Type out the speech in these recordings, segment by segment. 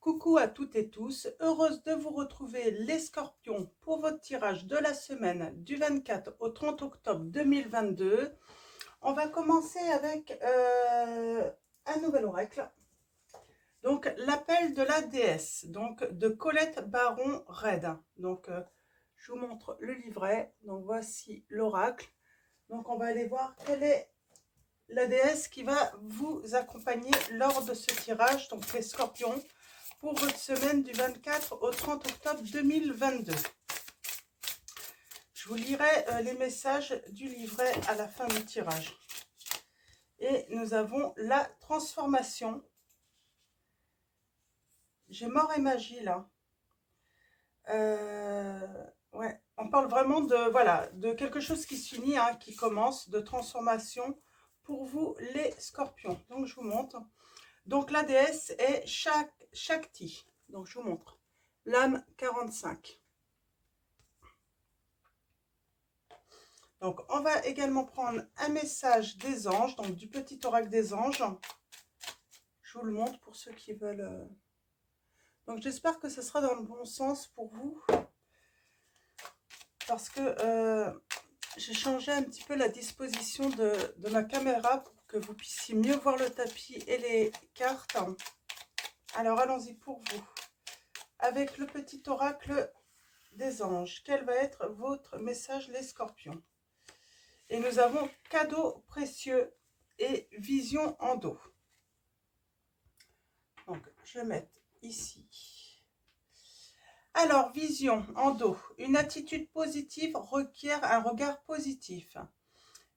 Coucou à toutes et tous, heureuse de vous retrouver les scorpions pour votre tirage de la semaine du 24 au 30 octobre 2022. On va commencer avec un nouvel oracle. Donc l'appel de la déesse, donc de Colette Baron-Red. Donc je vous montre le livret, donc voici l'oracle. Donc on va aller voir quelle est la déesse qui va vous accompagner lors de ce tirage, donc les scorpions, pour votre semaine du 24 au 30 octobre 2022. Je vous lirai les messages du livret à la fin du tirage. Et nous avons la transformation. J'ai mort et magie là. Ouais, on parle vraiment de, voilà, de quelque chose qui s'unit, hein, qui commence, de transformation pour vous les scorpions. Donc je vous montre. Donc la déesse est Shakti. Donc je vous montre. L'âme 45. Donc, on va également prendre un message des anges, donc du petit oracle des anges. Je vous le montre pour ceux qui veulent. Donc, j'espère que ce sera dans le bon sens pour vous. Parce que j'ai changé un petit peu la disposition de ma caméra pour que vous puissiez mieux voir le tapis et les cartes. Alors, allons-y pour vous. Avec le petit oracle des anges, quel va être votre message, les scorpions? Et nous avons cadeau précieux et vision en dos. Donc, je vais mettre ici. Alors, vision en dos. Une attitude positive requiert un regard positif.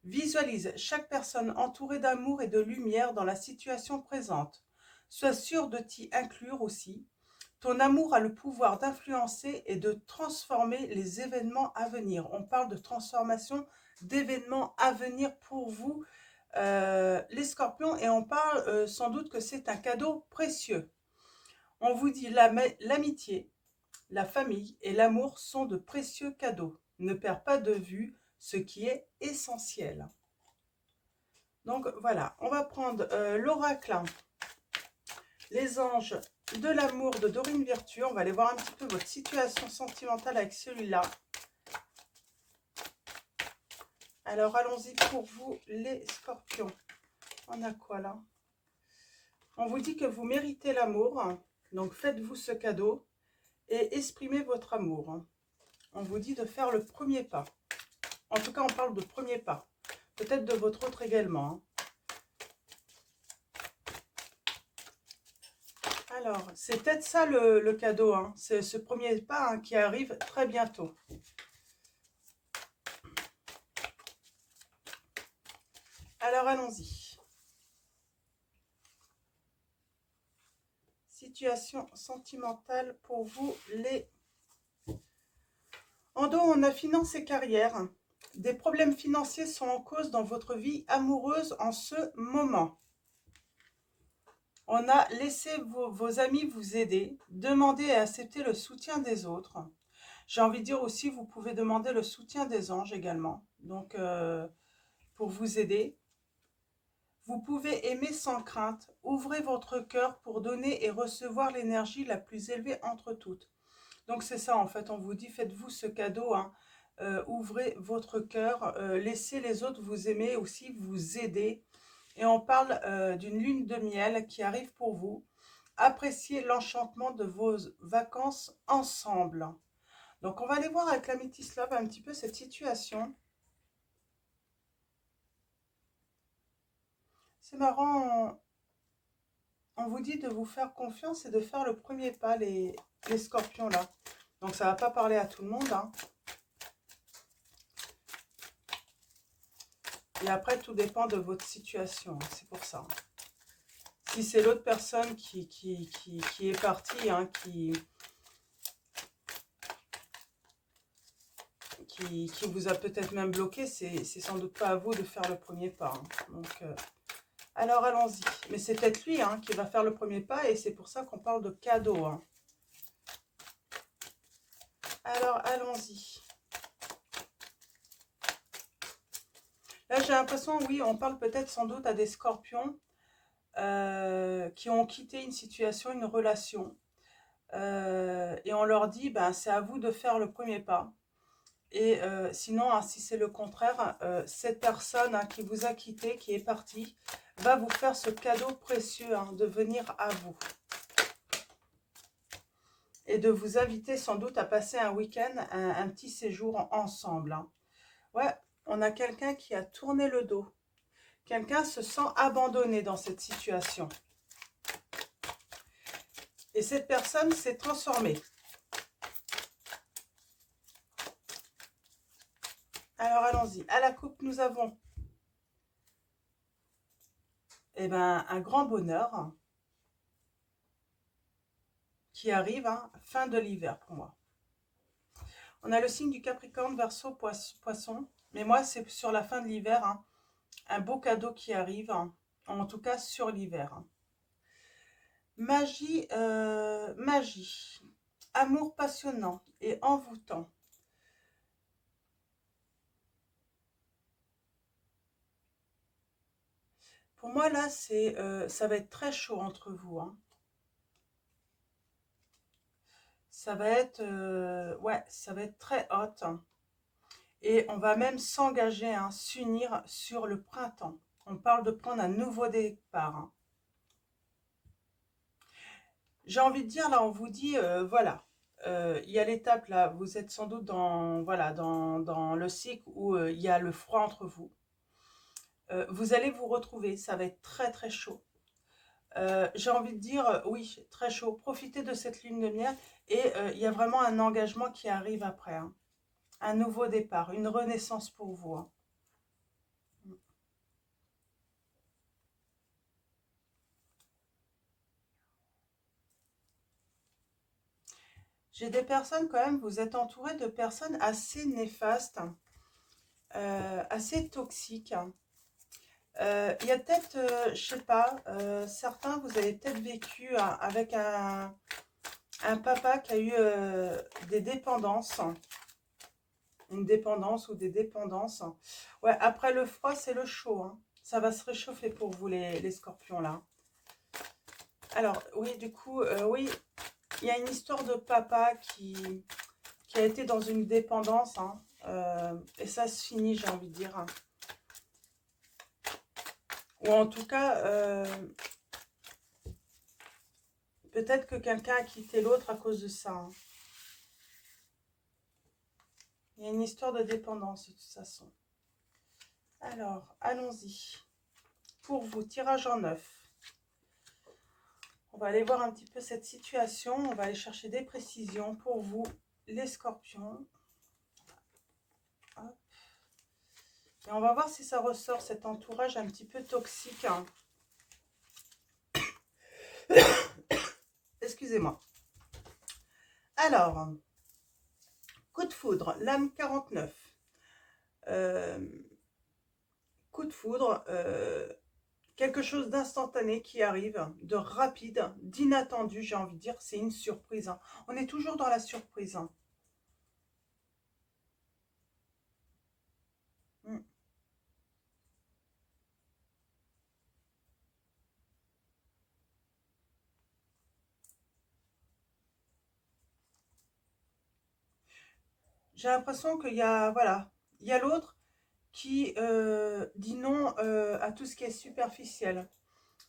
Visualise chaque personne entourée d'amour et de lumière dans la situation présente. Sois sûr de t'y inclure aussi. Ton amour a le pouvoir d'influencer et de transformer les événements à venir. On parle de transformation d'événements à venir pour vous, les scorpions, et on parle sans doute que c'est un cadeau précieux. On vous dit l'amitié, la famille et l'amour sont de précieux cadeaux. Ne perds pas de vue ce qui est essentiel. Donc voilà, on va prendre l'oracle, les anges de l'amour de Dorine Virtue. On va aller voir un petit peu votre situation sentimentale avec celui-là. Alors allons-y pour vous les scorpions. On a quoi là? On vous dit que vous méritez l'amour, donc faites-vous ce cadeau et exprimez votre amour. On vous dit de faire le premier pas. En tout cas, on parle de premier pas. Peut-être de votre autre également. Alors, c'est peut-être ça le cadeau. C'est ce premier pas qui arrive très bientôt. Alors, allons-y. Situation sentimentale pour vous, les... En dos, on a finance et carrière. Des problèmes financiers sont en cause dans votre vie amoureuse en ce moment. On a laissé vos amis vous aider, demander et accepter le soutien des autres. J'ai envie de dire aussi, vous pouvez demander le soutien des anges également, donc pour vous aider. Vous pouvez aimer sans crainte, ouvrez votre cœur pour donner et recevoir l'énergie la plus élevée entre toutes. Donc c'est ça en fait, on vous dit, faites-vous ce cadeau, ouvrez votre cœur, laissez les autres vous aimer aussi, vous aider. Et on parle d'une lune de miel qui arrive pour vous. Appréciez l'enchantement de vos vacances ensemble. Donc on va aller voir avec la Métis Love un petit peu cette situation. C'est marrant, on vous dit de vous faire confiance et de faire le premier pas, les scorpions là. Donc ça ne va pas parler à tout le monde. Et après, tout dépend de votre situation, c'est pour ça. Si c'est l'autre personne qui est partie, qui vous a peut-être même bloqué, c'est sans doute pas à vous de faire le premier pas. Donc, alors allons-y. Mais c'est peut-être lui qui va faire le premier pas et c'est pour ça qu'on parle de cadeau. Alors allons-y. Là j'ai l'impression, oui, on parle peut-être sans doute à des scorpions qui ont quitté une situation, une relation. et on leur dit, ben, c'est à vous de faire le premier pas. Et sinon, hein, si c'est le contraire, cette personne, hein, qui vous a quitté, qui est partie, va vous faire ce cadeau précieux, hein, de venir à vous. Et de vous inviter sans doute à passer un week-end, un petit séjour ensemble, hein. Ouais, on a quelqu'un qui a tourné le dos. Quelqu'un se sent abandonné dans cette situation. Et cette personne s'est transformée. Alors allons-y. À la coupe, nous avons un grand bonheur qui arrive, hein, fin de l'hiver pour moi. On a le signe du Capricorne, Verseau, Poisson. Mais moi, c'est sur la fin de l'hiver, hein, un beau cadeau qui arrive, hein, en tout cas sur l'hiver. Hein. Magie, magie, amour passionnant et envoûtant. Pour moi, là, ça va être très chaud entre vous. Hein. Ça va être, ouais, ça va être très hot. Hein. Et on va même s'engager, hein, s'unir sur le printemps. On parle de prendre un nouveau départ. Hein. J'ai envie de dire, là, on vous dit, voilà, il y a l'étape, là, vous êtes sans doute dans, voilà, dans le cycle où il y a le froid entre vous. Vous allez vous retrouver, ça va être très très chaud. J'ai envie de dire, oui, très chaud. Profitez de cette lune de miel et il y a vraiment un engagement qui arrive après. Hein. Un nouveau départ, une renaissance pour vous. Hein. J'ai des personnes quand même, vous êtes entouré de personnes assez néfastes, assez toxiques. Il y a peut-être, je sais pas, certains, vous avez peut-être vécu, hein, avec un papa qui a eu des dépendances. Une dépendance ou des dépendances. Ouais, après le froid, c'est le chaud. Hein. Ça va se réchauffer pour vous, les scorpions, là. Alors, oui, du coup, oui, il y a une histoire de papa qui a été dans une dépendance. Hein, et ça se finit, j'ai envie de dire. Hein. Ou en tout cas, peut-être que quelqu'un a quitté l'autre à cause de ça. Hein. Il y a une histoire de dépendance, de toute façon. Alors, allons-y. Pour vous, tirage en 9. On va aller voir un petit peu cette situation. On va aller chercher des précisions pour vous, les scorpions. Hop. Et on va voir si ça ressort, cet entourage un petit peu toxique. Hein. Excusez-moi. Alors, coup de foudre, l'âme 49. Coup de foudre, quelque chose d'instantané qui arrive, de rapide, d'inattendu, j'ai envie de dire. C'est une surprise. Hein. On est toujours dans la surprise. Hein. J'ai l'impression qu'il y a, voilà, il y a l'autre qui dit non à tout ce qui est superficiel.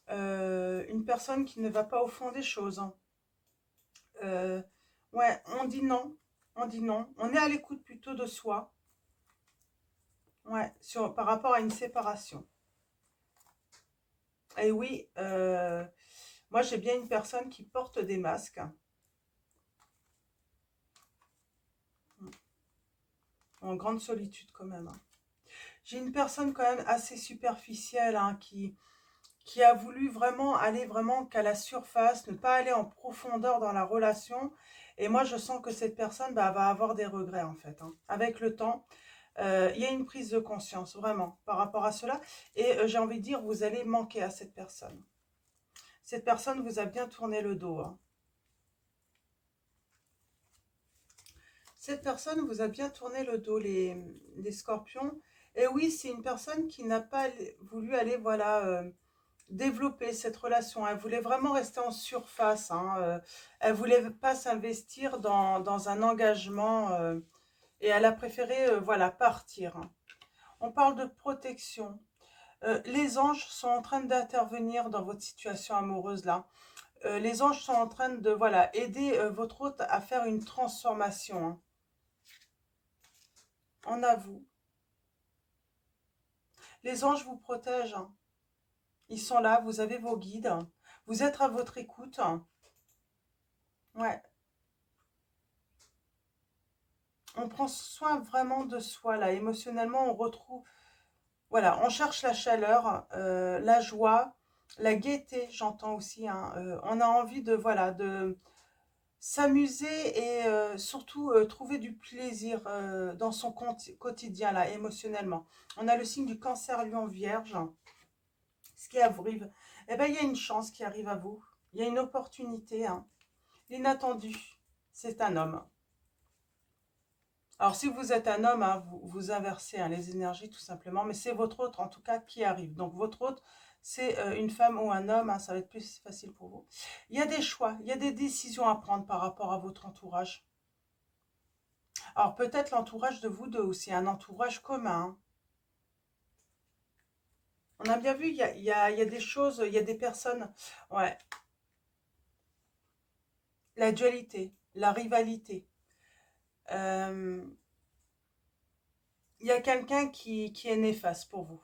Une personne qui ne va pas au fond des choses. Hein. Ouais, on dit non. On dit non. On est à l'écoute plutôt de soi. Ouais, par rapport à une séparation. Et oui, moi j'ai bien une personne qui porte des masques. En grande solitude quand même. Hein. J'ai une personne quand même assez superficielle, hein, qui a voulu vraiment aller vraiment qu'à la surface, ne pas aller en profondeur dans la relation. Et moi, je sens que cette personne va avoir des regrets, en fait. Hein. Avec le temps, il y a une prise de conscience, vraiment, par rapport à cela. Et j'ai envie de dire, vous allez manquer à cette personne. Cette personne vous a bien tourné le dos. Hein. Cette personne vous a bien tourné le dos, les scorpions. Et oui, c'est une personne qui n'a pas voulu aller, voilà... développer cette relation. Elle voulait vraiment rester en surface, hein, elle voulait pas s'investir dans un engagement et elle a préféré voilà, partir. Hein. On parle de protection. Les anges sont en train d'intervenir dans votre situation amoureuse là. Les anges sont en train de voilà, aider votre hôte à faire une transformation. Hein. En avoue. Les anges vous protègent. Hein. Ils sont là, vous avez vos guides. Vous êtes à votre écoute. Ouais. On prend soin vraiment de soi, là. Émotionnellement, on retrouve... Voilà, on cherche la chaleur, la joie, la gaieté, j'entends aussi. Hein. On a envie de, voilà, de s'amuser et surtout trouver du plaisir dans son quotidien, là, émotionnellement. On a le signe du cancer lion vierge. Ce qui arrive, eh ben, il y a une chance qui arrive à vous. Il y a une opportunité, hein. L'inattendu, c'est un homme. Alors, si vous êtes un homme, hein, vous inversez hein, les énergies tout simplement, mais c'est votre hôte en tout cas qui arrive. Donc, votre hôte, c'est une femme ou un homme, hein, ça va être plus facile pour vous. Il y a des choix, il y a des décisions à prendre par rapport à votre entourage. Alors, peut-être l'entourage de vous deux aussi, un entourage commun. Hein. On a bien vu, il y a des choses, il y a des personnes, ouais, la dualité, la rivalité. Euh, il y a quelqu'un qui est néfaste pour vous.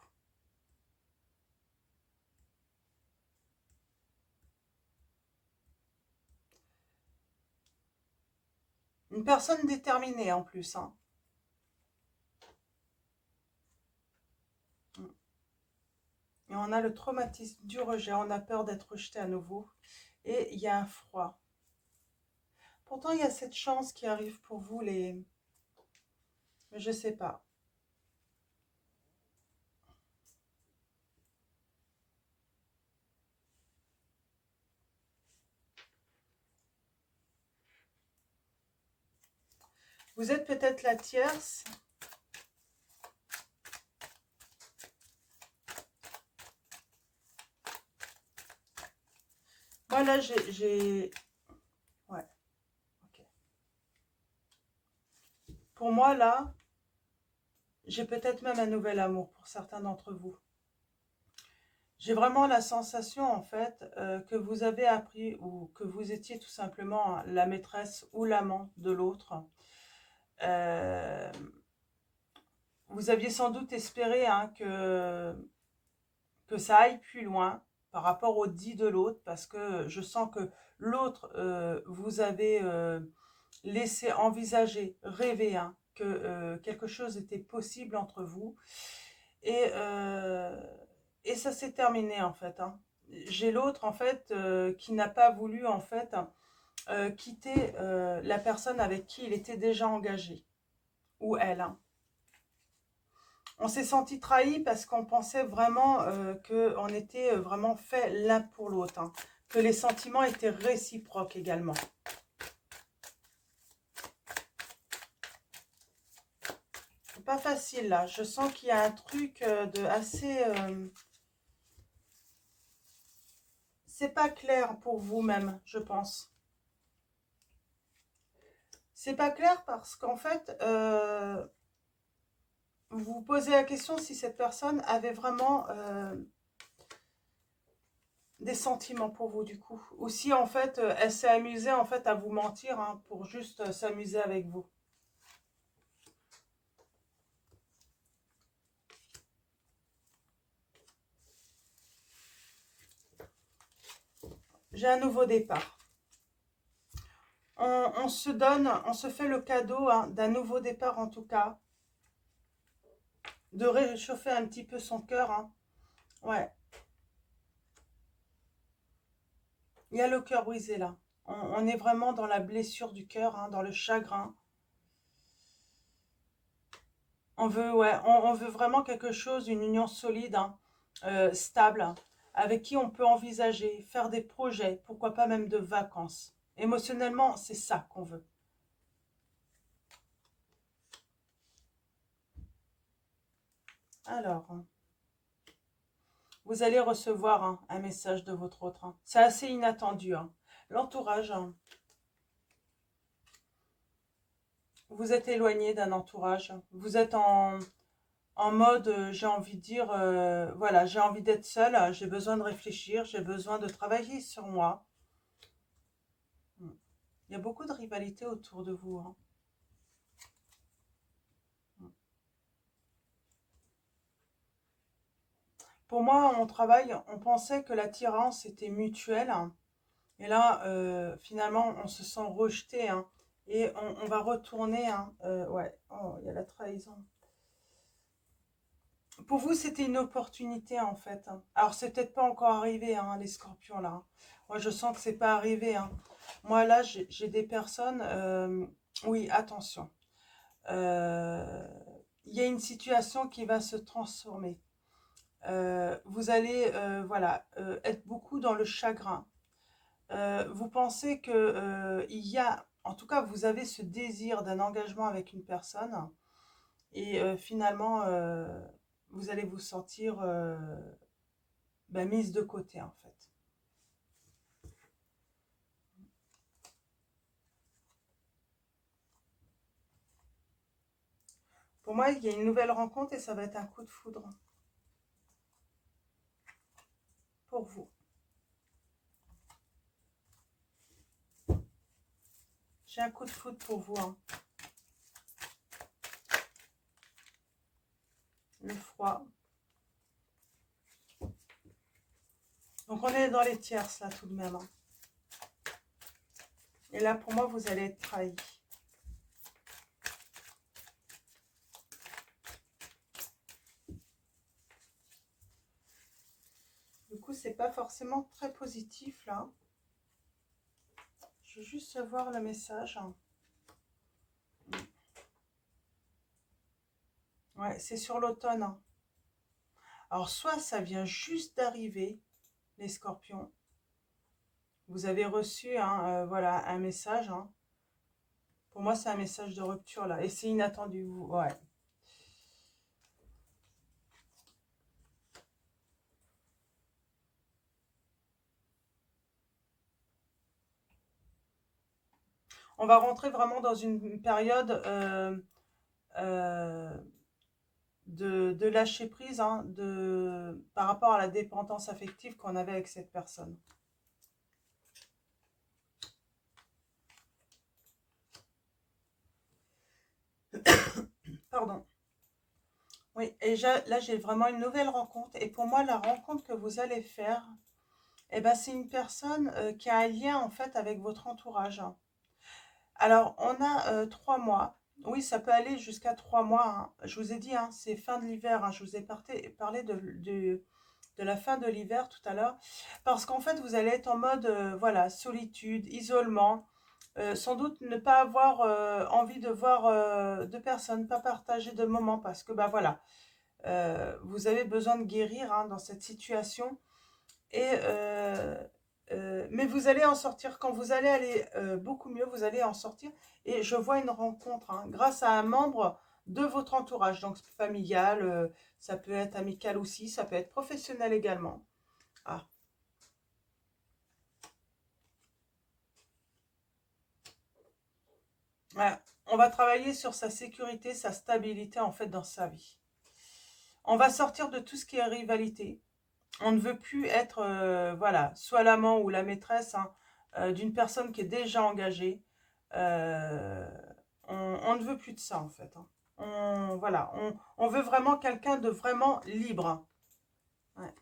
Une personne déterminée en plus. Hein. Et on a le traumatisme du rejet, on a peur d'être rejeté à nouveau. Et il y a un froid. Pourtant, il y a cette chance qui arrive pour vous, les... Je sais pas. Vous êtes peut-être la tierce. Voilà, j'ai... Ouais, ok. Pour moi, là, j'ai peut-être même un nouvel amour pour certains d'entre vous. J'ai vraiment la sensation, en fait, que vous avez appris ou que vous étiez tout simplement la maîtresse ou l'amant de l'autre. Euh, vous aviez sans doute espéré hein, que ça aille plus loin par rapport au dit de l'autre, parce que je sens que l'autre, vous avez laissé envisager, rêver hein, que quelque chose était possible entre vous. Et, euh, et ça s'est terminé en fait. Hein. J'ai l'autre en fait qui n'a pas voulu en fait quitter la personne avec qui il était déjà engagé, ou elle. Hein. On s'est senti trahi parce qu'on pensait vraiment qu'on était vraiment fait l'un pour l'autre. Hein. Que les sentiments étaient réciproques également. C'est pas facile là. Je sens qu'il y a un truc de assez... c'est pas clair pour vous-même, je pense. C'est pas clair parce qu'en fait... vous vous posez la question si cette personne avait vraiment des sentiments pour vous du coup. Ou si en fait elle s'est amusée en fait à vous mentir hein, pour juste s'amuser avec vous. J'ai un nouveau départ. On se donne, on se fait le cadeau hein, d'un nouveau départ en tout cas. De réchauffer un petit peu son cœur. Hein. Ouais. Il y a le cœur brisé là. On est vraiment dans la blessure du cœur, hein, dans le chagrin. On veut, ouais, on veut vraiment quelque chose, une union solide, hein, stable, avec qui on peut envisager, faire des projets, pourquoi pas même de vacances. Émotionnellement, c'est ça qu'on veut. Alors, Vous allez recevoir un message de votre autre. C'est assez inattendu. L'entourage, vous êtes éloigné d'un entourage. Vous êtes en mode, j'ai envie de dire, voilà, j'ai envie d'être seule, j'ai besoin de réfléchir, j'ai besoin de travailler sur moi. Il y a beaucoup de rivalité autour de vous. Pour moi, on travaille, on pensait que l'attirance était mutuelle. Et là, finalement, on se sent rejeté. Et on va retourner. Ouais, oh, il y a la trahison. Pour vous, c'était une opportunité, en fait. Alors, c'est peut-être pas encore arrivé, les scorpions, là. Moi, je sens que c'est pas arrivé. Moi, là, j'ai des personnes... oui, attention. Il y a une situation qui va se transformer. Vous allez, voilà, être beaucoup dans le chagrin. Vous pensez que il y a... En tout cas, vous avez ce désir d'un engagement avec une personne. Et finalement... vous allez vous sentir mise de côté en fait. Pour moi, il y a une nouvelle rencontre et ça va être un coup de foudre pour vous. J'ai un coup de foudre pour vous. Le froid. Donc on est dans les tierces là tout de même. Et là pour moi, vous allez être trahi. Du coup, c'est pas forcément très positif là. Je veux juste voir le message. Ouais, c'est sur l'automne. Alors, soit ça vient juste d'arriver, les scorpions. Vous avez reçu voilà, un message. Pour moi, c'est un message de rupture là. Et c'est inattendu. Ouais. On va rentrer vraiment dans une période euh, de lâcher prise par rapport à la dépendance affective qu'on avait avec cette personne. Pardon. Oui, et là j'ai vraiment une nouvelle rencontre. Et pour moi, la rencontre que vous allez faire, c'est une personne qui a un lien en fait avec votre entourage. Alors, on a 3 mois. Oui, ça peut aller jusqu'à 3 mois. Je vous ai dit, c'est fin de l'hiver. Je vous ai parlé de la fin de l'hiver tout à l'heure. Parce qu'en fait, vous allez être en mode, voilà, solitude, isolement. Sans doute ne pas avoir envie de voir de personnes, pas partager de moments. Parce que, bah voilà, vous avez besoin de guérir dans cette situation. Et mais vous allez en sortir. Quand vous allez aller beaucoup mieux, vous allez en sortir. Et je vois une rencontre grâce à un membre de votre entourage. Donc familial, ça peut être amical aussi, ça peut être professionnel également. Ah. Ouais. On va travailler sur sa sécurité, sa stabilité en fait dans sa vie. On va sortir de tout ce qui est rivalité. On ne veut plus être, voilà, soit l'amant ou la maîtresse d'une personne qui est déjà engagée. Euh, on ne veut plus de ça, en fait. Voilà, on veut vraiment quelqu'un de vraiment libre. Ouais.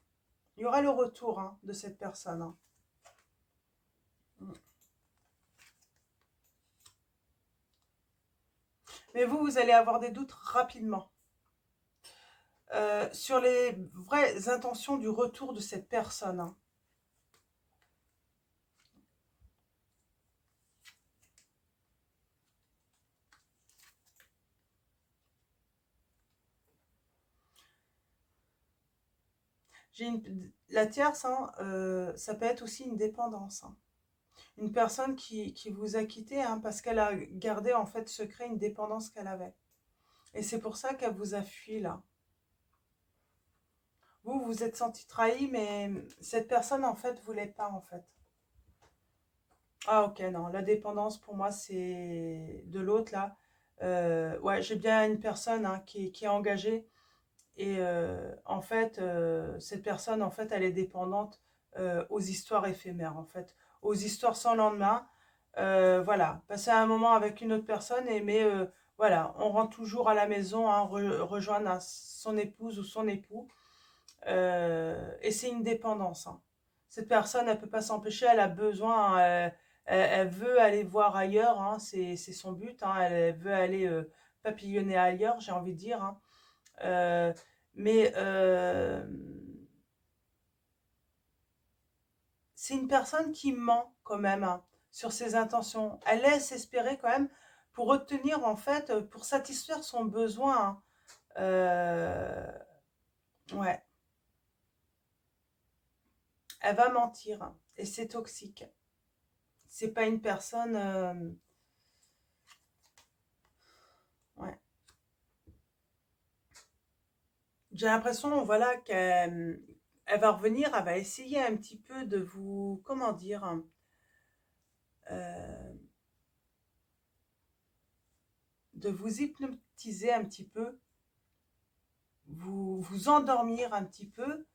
Il y aura le retour de cette personne. Mais vous allez avoir des doutes rapidement. Sur les vraies intentions du retour de cette personne. La tierce, ça peut être aussi une dépendance. Une personne qui vous a quitté parce qu'elle a gardé en fait secret une dépendance qu'elle avait. Et c'est pour ça qu'elle vous a fui là. Vous vous êtes senti trahi, mais cette personne, en fait, voulait pas, en fait. Ah, ok, non. La dépendance, pour moi, c'est de l'autre, là. Ouais, j'ai bien une personne hein, qui est engagée. Et en fait, cette personne, en fait, elle est dépendante aux histoires éphémères, en fait. Aux histoires sans lendemain. Voilà, passer un moment avec une autre personne, mais voilà, on rentre toujours à la maison, hein, rejoindre son épouse ou son époux. Et c'est une dépendance. Hein. Cette personne, elle peut pas s'empêcher, elle a besoin, elle veut aller voir ailleurs, hein, c'est son but, hein, elle veut aller papillonner ailleurs, j'ai envie de dire. Hein. Euh, mais c'est une personne qui ment quand même hein, sur ses intentions. Elle laisse espérer quand même pour obtenir, en fait, pour satisfaire son besoin. Hein. Ouais, elle va mentir hein, et c'est toxique. C'est pas une personne. Ouais. J'ai l'impression, voilà, qu'elle elle va revenir, elle va essayer un petit peu de vous, comment dire, euh, de vous hypnotiser un petit peu, vous endormir un petit peu,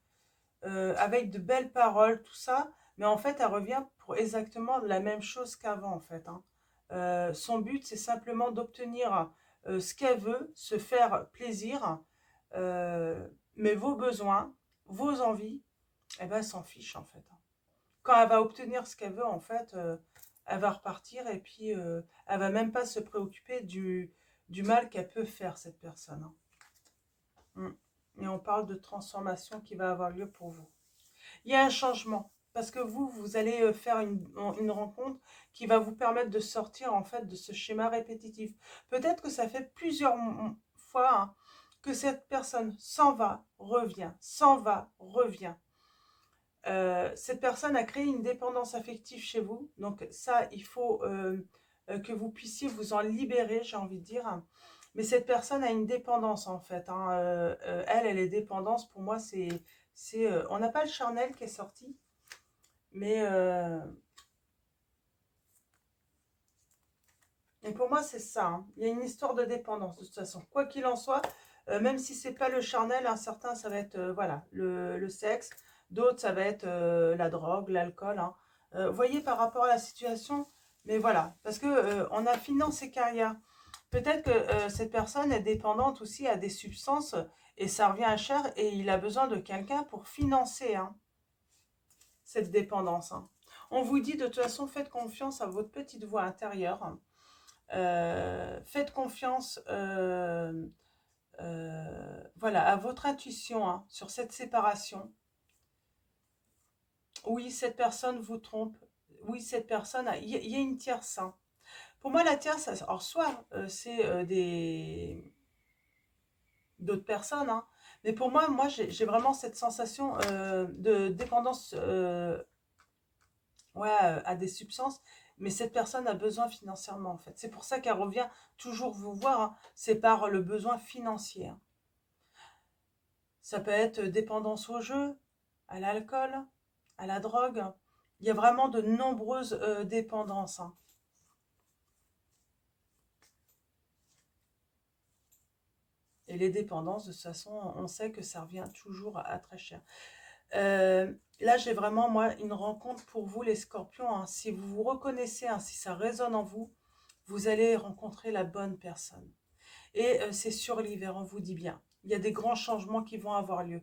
avec de belles paroles, tout ça. Mais en fait, elle revient pour exactement la même chose qu'avant, en fait. Hein. Son but, c'est simplement d'obtenir ce qu'elle veut, se faire plaisir, euh, mais vos besoins, vos envies, eh ben, elle s'en fiche, en fait. Hein. Quand elle va obtenir ce qu'elle veut, en fait, elle va repartir et puis elle va même pas se préoccuper du mal qu'elle peut faire, cette personne. Hein. Mm. Et on parle de transformation qui va avoir lieu pour vous. Il y a un changement. Parce que vous allez faire une rencontre qui va vous permettre de sortir en fait de ce schéma répétitif. Peut-être que ça fait plusieurs fois hein, que cette personne s'en va, revient, s'en va, revient. Cette personne a créé une dépendance affective chez vous. Donc ça, il faut que vous puissiez vous en libérer, j'ai envie de dire. Mais cette personne a une dépendance en fait. Hein. Elle est dépendance. Pour moi, on n'a pas le charnel qui est sorti. Mais et pour moi, c'est ça. Hein. Il y a une histoire de dépendance, de toute façon. Quoi qu'il en soit, même si c'est pas le charnel, un certain, ça va être voilà, le sexe. D'autres, ça va être la drogue, l'alcool. Hein. Voyez par rapport à la situation. Mais voilà, parce que on a finance et carrière. Peut-être que cette personne est dépendante aussi à des substances et ça revient à cher et il a besoin de quelqu'un pour financer hein, cette dépendance. Hein. On vous dit de toute façon, faites confiance à votre petite voix intérieure. Hein. Faites confiance voilà, à votre intuition hein, sur cette séparation. Oui, cette personne vous trompe. Oui, cette personne, il y a une tierce. Hein. Pour moi, la tierce, alors soit c'est d'autres personnes, hein, mais pour moi j'ai vraiment cette sensation de dépendance ouais, à des substances, mais cette personne a besoin financièrement en fait. C'est pour ça qu'elle revient toujours vous voir, hein. C'est par le besoin financier. Hein. Ça peut être dépendance au jeu, à l'alcool, à la drogue. Il y a vraiment de nombreuses dépendances. Hein. Et les dépendances, de toute façon, on sait que ça revient toujours à très cher. Là, j'ai vraiment, moi, une rencontre pour vous, les scorpions. Hein. Si vous vous reconnaissez, hein, si ça résonne en vous, vous allez rencontrer la bonne personne. Et c'est sur l'hiver, on vous dit bien. Il y a des grands changements qui vont avoir lieu.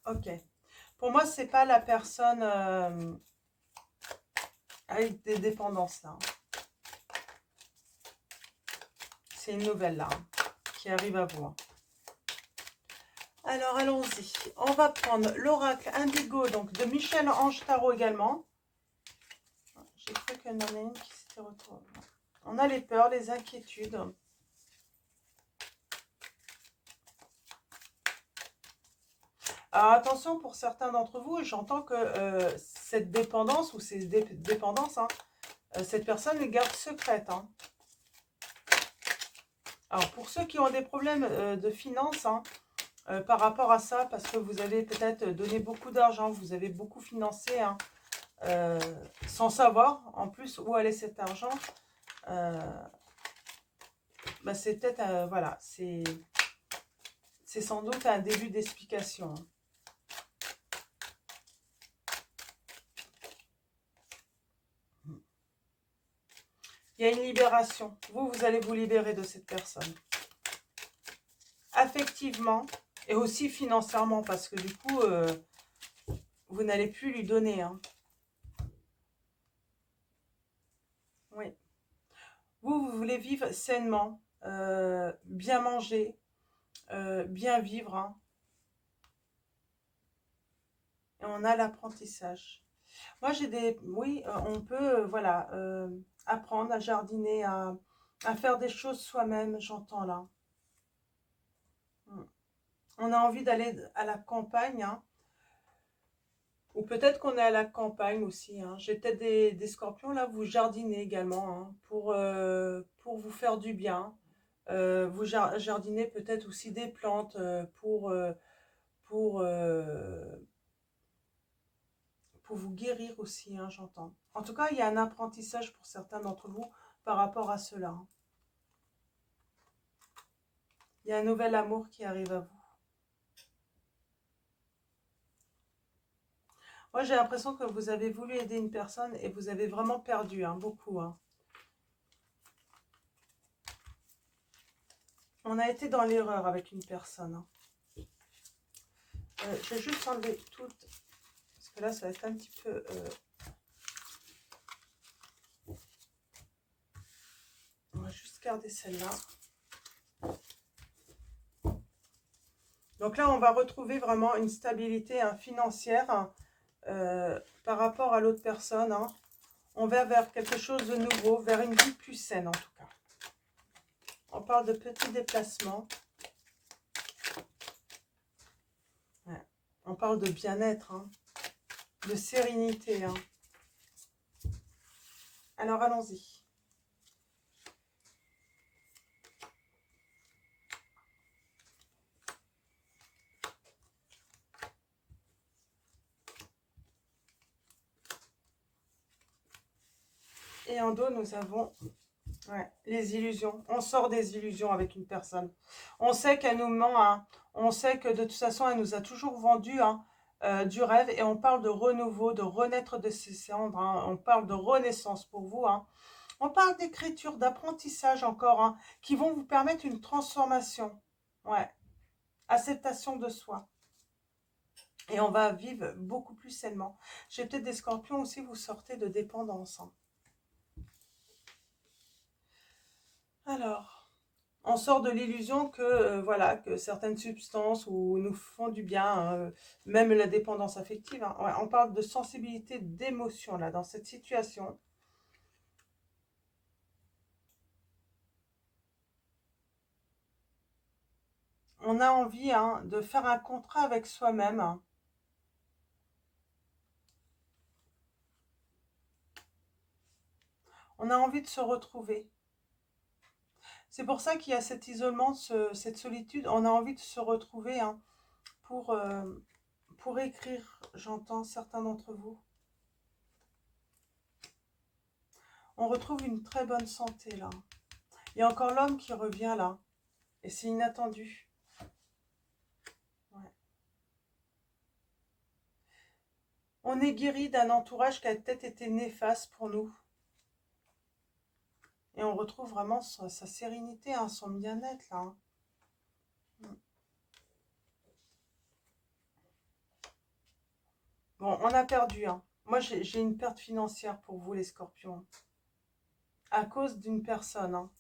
Ok. Pour moi, c'est pas la personne avec des dépendances là. C'est une nouvelle là qui arrive à vous. Alors allons-y. On va prendre l'oracle indigo donc de Michel-Ange Tarot également. J'ai cru qu'il y en a une qui s'était retrouvée. On a les peurs, les inquiétudes. Alors attention pour certains d'entre vous, j'entends que cette dépendance ou ces dépendances, hein, cette personne les garde secrètes. Hein. Alors, pour ceux qui ont des problèmes de finances, hein, par rapport à ça, parce que vous avez peut-être donné beaucoup d'argent, vous avez beaucoup financé, hein, sans savoir en plus où allait cet argent, bah, c'est peut-être, voilà, c'est sans doute un début d'explication. Il y a une libération. Vous allez vous libérer de cette personne. Affectivement et aussi financièrement, parce que du coup, vous n'allez plus lui donner. Hein. Oui. Vous voulez vivre sainement, bien manger, bien vivre. Hein. Et on a l'apprentissage. Moi, j'ai des... Oui, on peut, voilà, apprendre à jardiner, à faire des choses soi-même, j'entends là. On a envie d'aller à la campagne, hein. Ou peut-être qu'on est à la campagne aussi. Hein. J'ai peut-être des scorpions, là, vous jardinez également, hein, pour vous faire du bien. Vous jardinez peut-être aussi des plantes pour, euh, pour vous guérir aussi, hein, j'entends. En tout cas, il y a un apprentissage pour certains d'entre vous par rapport à cela. Hein. Il y a un nouvel amour qui arrive à vous. Moi, j'ai l'impression que vous avez voulu aider une personne et vous avez vraiment perdu, hein, beaucoup. Hein. On a été dans l'erreur avec une personne. Hein. Je vais juste enlever toutes, parce que là, ça va être un petit peu... On va juste garder celle-là. Donc là, on va retrouver vraiment une stabilité financière par rapport à l'autre personne. Hein. On va vers quelque chose de nouveau, vers une vie plus saine en tout cas. On parle de petits déplacements. Ouais. On parle de bien-être, hein, de sérénité. Hein. Alors, allons-y. Et en dos, nous avons les illusions. On sort des illusions avec une personne. On sait qu'elle nous ment. Hein. On sait que de toute façon, elle nous a toujours vendu hein, du rêve. Et on parle de renouveau, de renaître de ses cendres. Hein. On parle de renaissance pour vous. Hein. On parle d'écriture, d'apprentissage encore, hein, qui vont vous permettre une transformation. Ouais. Acceptation de soi. Et on va vivre beaucoup plus sainement. J'ai peut-être des scorpions aussi, vous sortez de dépendance. Hein. Alors, on sort de l'illusion que, voilà, que certaines substances nous font du bien, hein, même la dépendance affective. Hein. Ouais, on parle de sensibilité, d'émotion, là, dans cette situation. On a envie hein, de faire un contrat avec soi-même. Hein. On a envie de se retrouver. C'est pour ça qu'il y a cet isolement, cette solitude. On a envie de se retrouver hein, pour écrire, j'entends certains d'entre vous. On retrouve une très bonne santé là. Il y a encore l'homme qui revient là. Et c'est inattendu. Ouais. On est guéri d'un entourage qui a peut-être été néfaste pour nous. Et on retrouve vraiment sa sérénité, hein, son bien-être là. Hein. Bon, on a perdu. Hein. Moi, j'ai une perte financière pour vous, les scorpions. À cause d'une personne. Hein.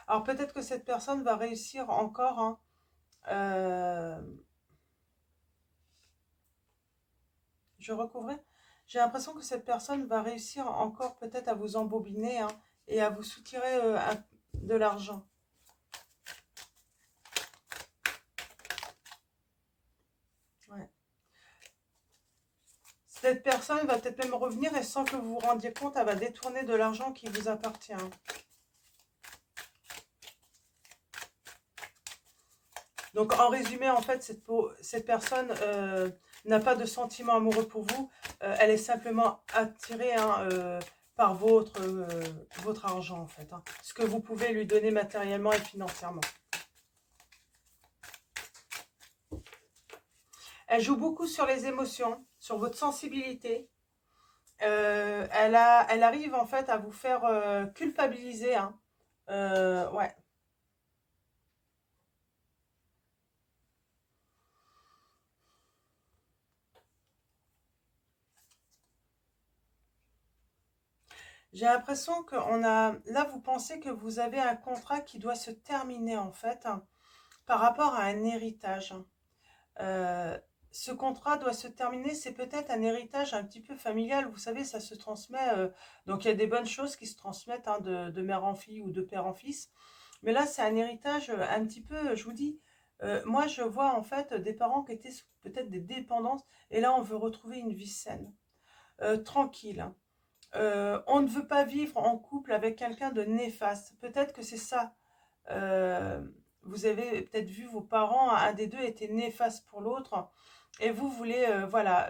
Alors, peut-être que cette personne va réussir encore. Hein, je recouvrais. J'ai l'impression que cette personne va réussir encore peut-être à vous embobiner hein, et à vous soutirer de l'argent. Ouais. Cette personne va peut-être même revenir et sans que vous vous rendiez compte, elle va détourner de l'argent qui vous appartient. Donc en résumé, en fait, cette personne n'a pas de sentiment amoureux pour vous. Elle est simplement attirée hein, par votre argent, en fait. Hein. Ce que vous pouvez lui donner matériellement et financièrement. Elle joue beaucoup sur les émotions, sur votre sensibilité. Elle arrive en fait à vous faire culpabiliser. Hein. Ouais. J'ai l'impression qu'on a... Là, vous pensez que vous avez un contrat qui doit se terminer en fait hein, par rapport à un héritage. Euh, Ce contrat doit se terminer, c'est peut-être un héritage un petit peu familial. Vous savez, ça se transmet. Donc, il y a des bonnes choses qui se transmettent hein, de mère en fille ou de père en fils. Mais là, c'est un héritage un petit peu, je vous dis, moi, je vois en fait des parents qui étaient sous peut-être des dépendances. Et là, on veut retrouver une vie saine, tranquille. Hein. On ne veut pas vivre en couple avec quelqu'un de néfaste. Peut-être que c'est ça. Euh, Vous avez peut-être vu vos parents, un des deux était néfaste pour l'autre. Et vous voulez, voilà.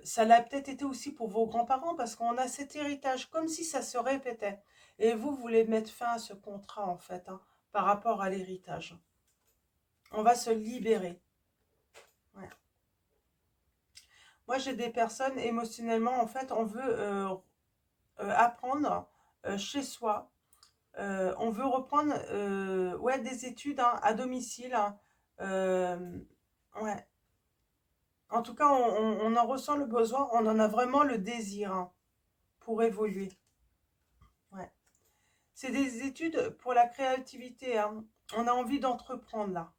Ça l'a peut-être été aussi pour vos grands-parents parce qu'on a cet héritage comme si ça se répétait. Et vous voulez mettre fin à ce contrat en fait, hein, par rapport à l'héritage. On va se libérer. Ouais. Moi, j'ai des personnes émotionnellement, en fait, on veut apprendre chez soi. On veut reprendre ouais, des études hein, à domicile. Hein. Ouais. En tout cas, on en ressent le besoin, on en a vraiment le désir hein, pour évoluer. Ouais. C'est des études pour la créativité. Hein. On a envie d'entreprendre là.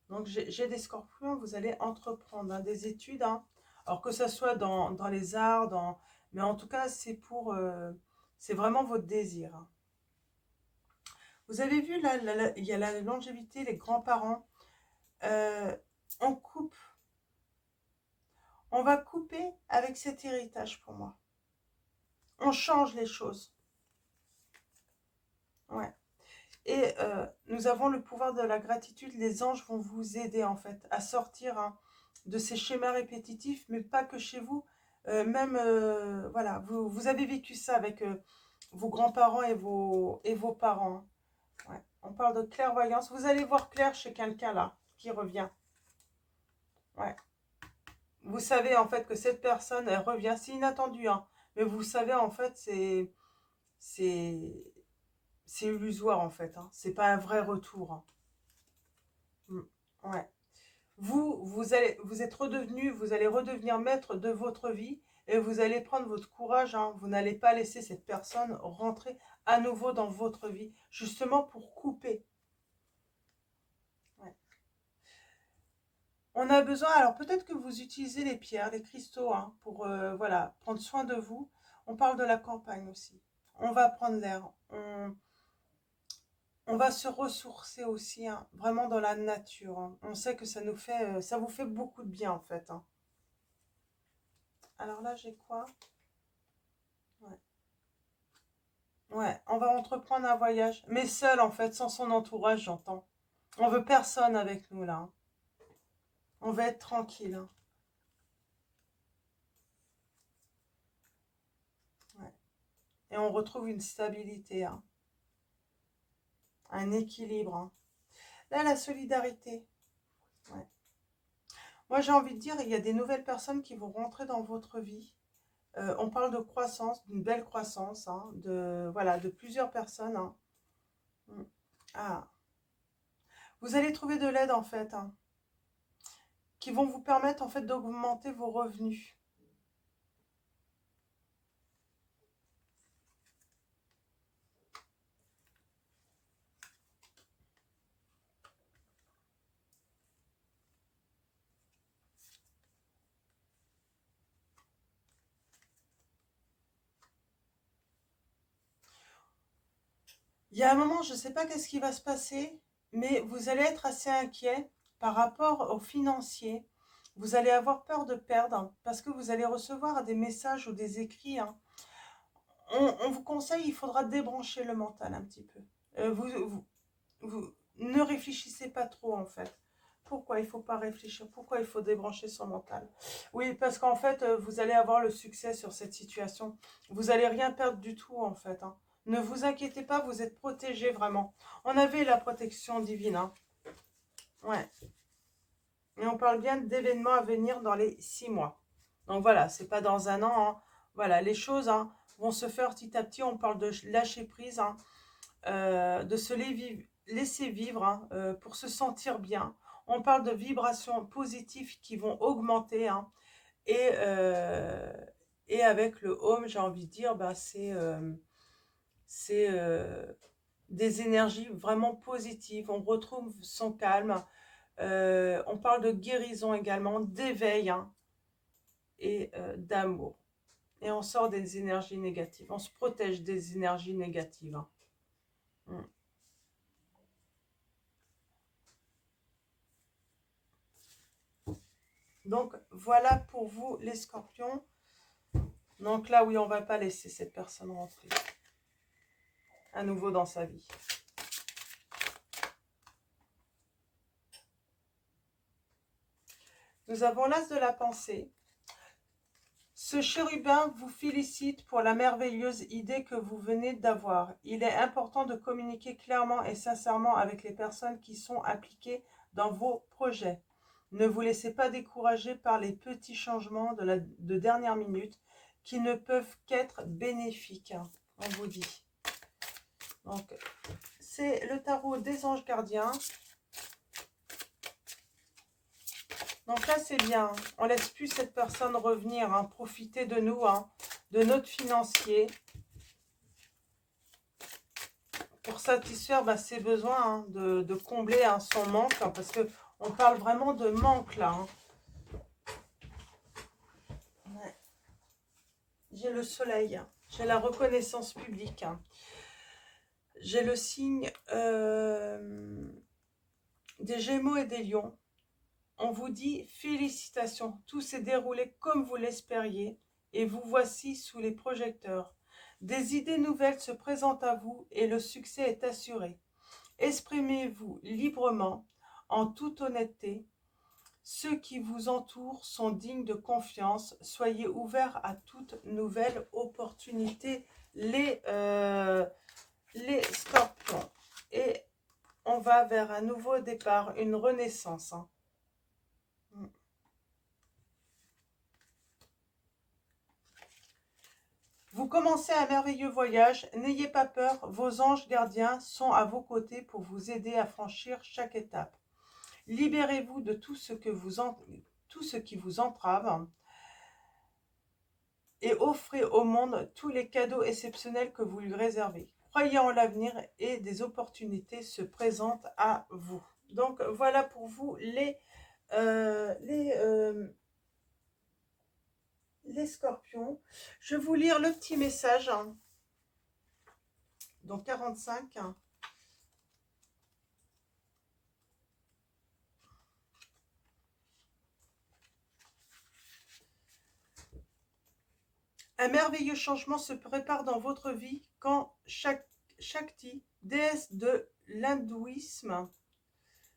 Donc j'ai des scorpions, vous allez entreprendre hein, des études. Hein. Alors que ça soit dans les arts, mais en tout cas, c'est vraiment votre désir. Hein. Vous avez vu, là, il y a la longévité, les grands-parents. Euh, on coupe. On va couper avec cet héritage pour moi. On change les choses. Ouais. Et nous avons le pouvoir de la gratitude. Les anges vont vous aider en fait à sortir hein, de ces schémas répétitifs, mais pas que chez vous. Même, voilà, vous avez vécu ça avec vos grands-parents et vos parents. Hein. Ouais. On parle de clairvoyance. Vous allez voir clair chez quelqu'un là qui revient. Ouais. Vous savez en fait que cette personne, elle revient. C'est inattendu, hein. Mais vous savez en fait, c'est c'est illusoire en fait. Hein. C'est pas un vrai retour. Hein. Mm. Ouais. Vous êtes redevenu, vous allez redevenir maître de votre vie et vous allez prendre votre courage. Hein. Vous n'allez pas laisser cette personne rentrer à nouveau dans votre vie, justement pour couper. Ouais. On a besoin, alors peut-être que vous utilisez les pierres, les cristaux, hein, pour voilà, prendre soin de vous. On parle de la campagne aussi. On va prendre l'air. On va se ressourcer aussi, hein, vraiment dans la nature. Hein. On sait que ça vous fait beaucoup de bien en fait. Hein. Alors là, j'ai quoi? Ouais. Ouais, on va entreprendre un voyage, mais seul en fait, sans son entourage, j'entends. On veut personne avec nous là. Hein. On veut être tranquille. Hein. Ouais. Et on retrouve une stabilité, hein, un équilibre. Hein. Là, la solidarité. Ouais. Moi, j'ai envie de dire, il y a des nouvelles personnes qui vont rentrer dans votre vie. On parle de croissance, d'une belle croissance, hein, voilà, de plusieurs personnes. Hein. Mm. Ah. Vous allez trouver de l'aide en fait, hein, qui vont vous permettre en fait d'augmenter vos revenus. Il y a un moment, je ne sais pas qu'est-ce qui va se passer, mais vous allez être assez inquiet par rapport aux financiers. Vous allez avoir peur de perdre hein, parce que vous allez recevoir des messages ou des écrits. Hein. On vous conseille, il faudra débrancher le mental un petit peu. Vous vous ne réfléchissez pas trop en fait. Pourquoi il ne faut pas réfléchir? Pourquoi il faut débrancher son mental? Oui, parce qu'en fait, vous allez avoir le succès sur cette situation. Vous n'allez rien perdre du tout en fait, hein. Ne vous inquiétez pas, vous êtes protégés vraiment. On avait la protection divine, hein. Ouais. Et on parle bien d'événements à venir dans les 6 mois. Donc voilà, c'est pas dans un an, hein. Voilà, les choses, hein, vont se faire petit à petit. On parle de lâcher prise, hein, de se laisser vivre, hein, pour se sentir bien. On parle de vibrations positives qui vont augmenter, hein, et, euh, et avec le home, j'ai envie de dire, bah, c'est des énergies vraiment positives. On retrouve son calme. On parle de guérison également, d'éveil, hein, et d'amour. Et on sort des énergies négatives. On se protège des énergies négatives, hein. Mm. Donc, voilà pour vous, les scorpions. Donc là, oui, on ne va pas laisser cette personne rentrer à nouveau dans sa vie. Nous avons l'as de la pensée. Ce chérubin vous félicite pour la merveilleuse idée que vous venez d'avoir. Il est important de communiquer clairement et sincèrement avec les personnes qui sont impliquées dans vos projets. Ne vous laissez pas décourager par les petits changements de dernière minute qui ne peuvent qu'être bénéfiques, hein, on vous dit. Donc, c'est le tarot des anges gardiens. Donc là, c'est bien. On ne laisse plus cette personne revenir, hein, profiter de nous, hein, de notre financier, pour satisfaire ses besoins, hein, de combler, hein, son manque, hein, parce qu'on parle vraiment de manque là, hein. Ouais. J'ai le soleil, hein. J'ai la reconnaissance publique, hein. J'ai le signe des Gémeaux et des Lions. On vous dit félicitations, tout s'est déroulé comme vous l'espériez et vous voici sous les projecteurs. Des idées nouvelles se présentent à vous et le succès est assuré. Exprimez-vous librement, en toute honnêteté. Ceux qui vous entourent sont dignes de confiance. Soyez ouverts à toute nouvelle opportunité, les scorpions. Et on va vers un nouveau départ, une renaissance, hein. Vous commencez un merveilleux voyage, n'ayez pas peur, vos anges gardiens sont à vos côtés pour vous aider à franchir chaque étape. Libérez-vous de tout ce qui vous entrave et offrez au monde tous les cadeaux exceptionnels que vous lui réservez. Croyez en l'avenir et des opportunités se présentent à vous. Donc voilà pour vous les scorpions. Je vais vous lire le petit message, hein. Donc 45. Un merveilleux changement se prépare dans votre vie quand Shakti, déesse de l'hindouisme,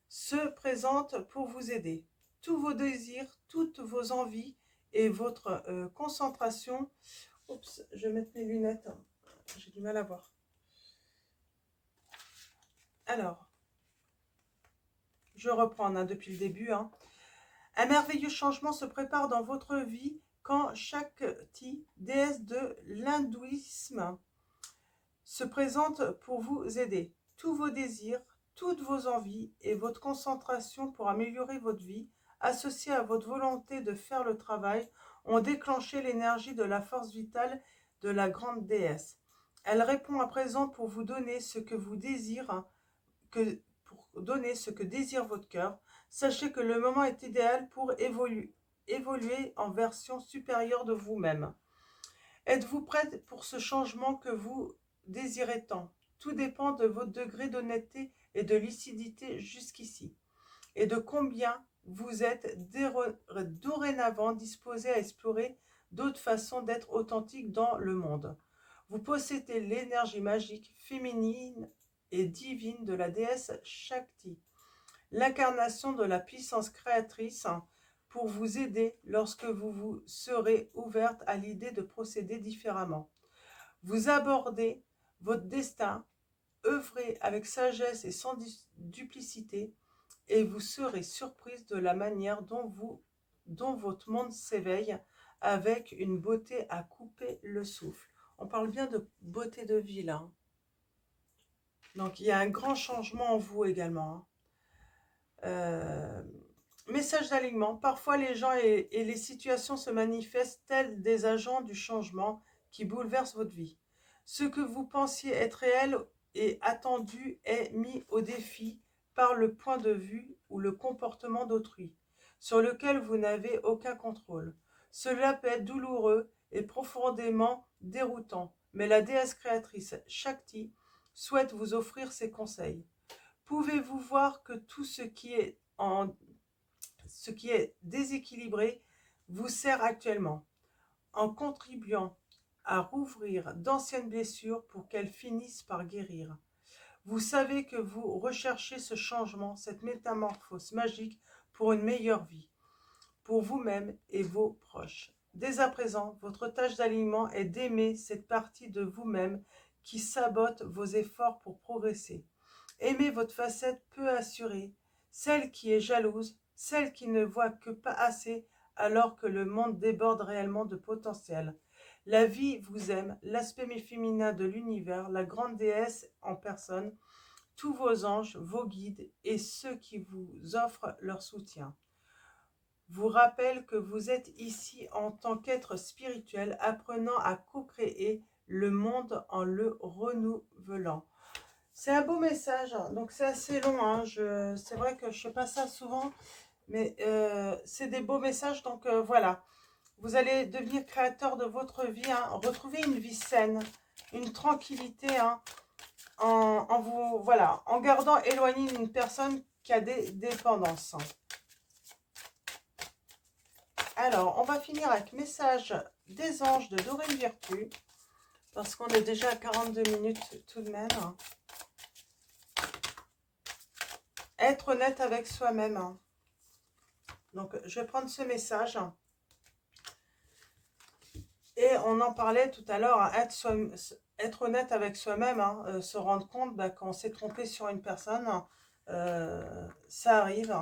se présente pour vous aider. Tous vos désirs, toutes vos envies et votre concentration. Oups, je vais mettre mes lunettes, hein. J'ai du mal à voir. Alors, je reprends, hein, depuis le début, hein. Un merveilleux changement se prépare dans votre vie quand Shakti, déesse de l'hindouisme, se présente pour vous aider. Tous vos désirs, toutes vos envies et votre concentration pour améliorer votre vie, associés à votre volonté de faire le travail, ont déclenché l'énergie de la force vitale de la grande déesse. Elle répond à présent pour vous donner ce que vous désirez, pour donner ce que désire votre cœur. Sachez que le moment est idéal pour évoluer en version supérieure de vous-même. Êtes-vous prête pour ce changement que vous désirez tant? Tout dépend de votre degré d'honnêteté et de lucidité jusqu'ici, et de combien vous êtes dorénavant disposé à explorer d'autres façons d'être authentique dans le monde. Vous possédez l'énergie magique féminine et divine de la déesse Shakti, l'incarnation de la puissance créatrice pour vous aider lorsque vous vous serez ouverte à l'idée de procéder différemment. Vous abordez votre destin, œuvrez avec sagesse et sans duplicité, et vous serez surprise de la manière dont votre monde s'éveille avec une beauté à couper le souffle. On parle bien de beauté de vie là. Donc il y a un grand changement en vous également. Message d'alignement. Parfois les gens et les situations se manifestent tels des agents du changement qui bouleversent votre vie. Ce que vous pensiez être réel et attendu est mis au défi par le point de vue ou le comportement d'autrui, sur lequel vous n'avez aucun contrôle. Cela peut être douloureux et profondément déroutant, mais la déesse créatrice Shakti souhaite vous offrir ses conseils. Pouvez-vous voir que tout ce qui est déséquilibré vous sert actuellement, en contribuant à rouvrir d'anciennes blessures pour qu'elles finissent par guérir. Vous savez que vous recherchez ce changement, cette métamorphose magique pour une meilleure vie, pour vous-même et vos proches. Dès à présent, votre tâche d'alignement est d'aimer cette partie de vous-même qui sabote vos efforts pour progresser. Aimez votre facette peu assurée, celle qui est jalouse, celle qui ne voit que pas assez alors que le monde déborde réellement de potentiel. La vie vous aime, l'aspect féminin de l'univers, la grande déesse en personne, tous vos anges, vos guides et ceux qui vous offrent leur soutien vous rappelle que vous êtes ici en tant qu'être spirituel, apprenant à co-créer le monde en le renouvelant. C'est un beau message, donc c'est assez long, hein. C'est vrai que je ne fais pas ça souvent, mais c'est des beaux messages, donc voilà. Vous allez devenir créateur de votre vie, hein. Retrouver une vie saine, une tranquillité, hein, en gardant éloigné d'une personne qui a des dépendances. Alors, on va finir avec message des anges de Dorine Virtue, parce qu'on est déjà à 42 minutes tout de même. Être honnête avec soi-même. Donc, je vais prendre ce message. Et on en parlait tout à l'heure, hein, être honnête avec soi-même, hein, se rendre compte qu'on s'est trompé sur une personne, ça arrive.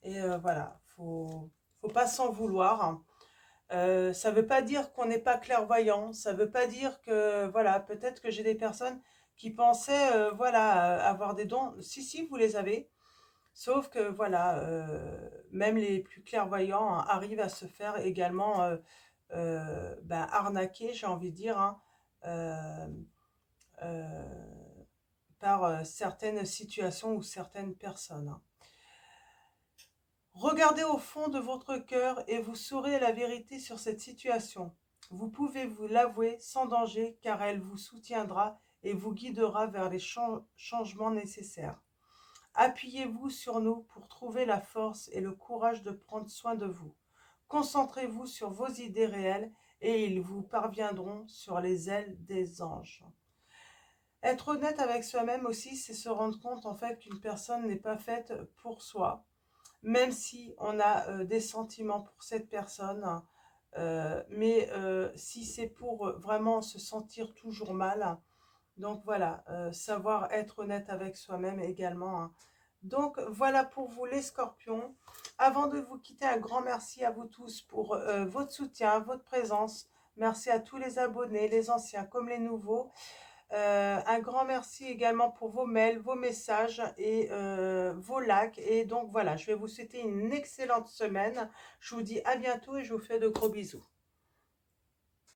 Et voilà, faut pas s'en vouloir. Ça ne veut pas dire qu'on n'est pas clairvoyant, ça ne veut pas dire que, voilà, peut-être que j'ai des personnes qui pensaient, voilà, avoir des dons. Si, vous les avez. Sauf que, voilà, même les plus clairvoyants, hein, arrivent à se faire également arnaquer, j'ai envie de dire, hein, par certaines situations ou certaines personnes. Hein. Regardez au fond de votre cœur et vous saurez la vérité sur cette situation. Vous pouvez vous l'avouer sans danger car elle vous soutiendra et vous guidera vers les changements nécessaires. Appuyez-vous sur nous pour trouver la force et le courage de prendre soin de vous. Concentrez-vous sur vos idées réelles et ils vous parviendront sur les ailes des anges. Être honnête avec soi-même aussi, c'est se rendre compte en fait qu'une personne n'est pas faite pour soi. Même si on a des sentiments pour cette personne, mais si c'est pour vraiment se sentir toujours mal, donc voilà, savoir être honnête avec soi-même également. Hein. Donc voilà pour vous les scorpions. Avant de vous quitter, un grand merci à vous tous pour votre soutien, votre présence. Merci à tous les abonnés, les anciens comme les nouveaux. Un grand merci également pour vos mails, vos messages et vos likes. Et donc voilà, je vais vous souhaiter une excellente semaine. Je vous dis à bientôt et je vous fais de gros bisous.